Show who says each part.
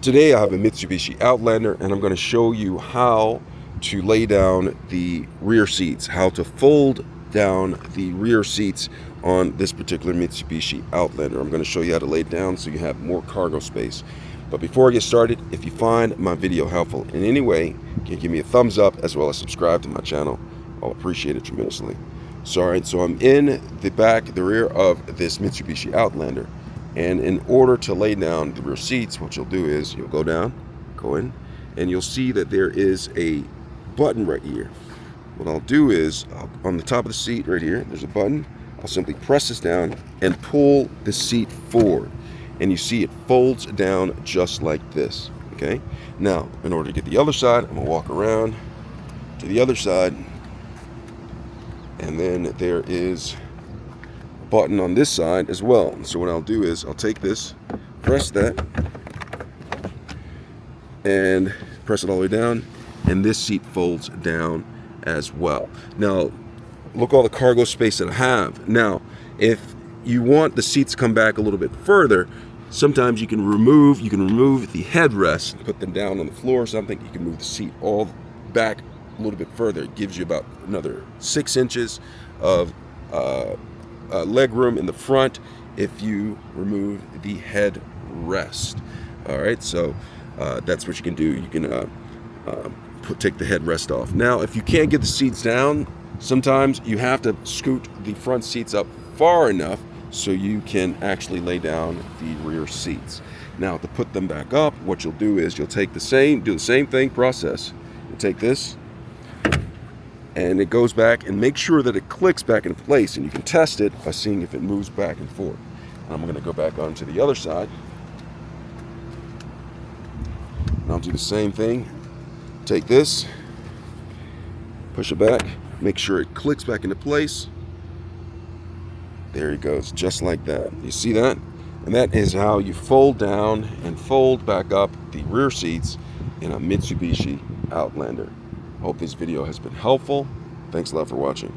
Speaker 1: Today I have a Mitsubishi Outlander and I'm going to show you how to lay down the rear seats, how to fold down the rear seats on this particular Mitsubishi Outlander. I'm going to show you how to lay it down so you have more cargo space. But before I get started, if you find my video helpful in any way, you can give me a thumbs up as well as subscribe to my channel. I'll appreciate it tremendously. So I'm in the rear of this Mitsubishi Outlander. And in order to lay down the rear seats, what you'll do is you'll go in, and you'll see that there is a button right here. What I'll do is, on the top of the seat right here, there's a button. I'll simply press this down and pull the seat forward. And you see it folds down just like this, okay? Now, in order to get the other side, I'm gonna walk around to the other side. And then there is button on this side as well. So what I'll do is I'll take this, press that, and press it all the way down, and this seat folds down as well. Now look all the cargo space that I have. Now if you want the seats to come back a little bit further, sometimes you can remove the headrest, put them down on the floor or something. You can move the seat all back a little bit further. It gives you about another 6 inches of leg room in the front if you remove the headrest. All right, so that's what you can do. You can take the headrest off. Now, if you can't get the seats down, sometimes you have to scoot the front seats up far enough so you can actually lay down the rear seats. Now, to put them back up, what you'll do is you'll take do the same thing process. You take this, and it goes back, and make sure that it clicks back in place, and you can test it by seeing if it moves back and forth. And I'm going to go back onto the other side, and I'll do the same thing. Take this, push it back, make sure it clicks back into place. There it goes, just like that. You see that? And that is how you fold down and fold back up the rear seats in a Mitsubishi Outlander. Hope this video has been helpful. Thanks a lot for watching.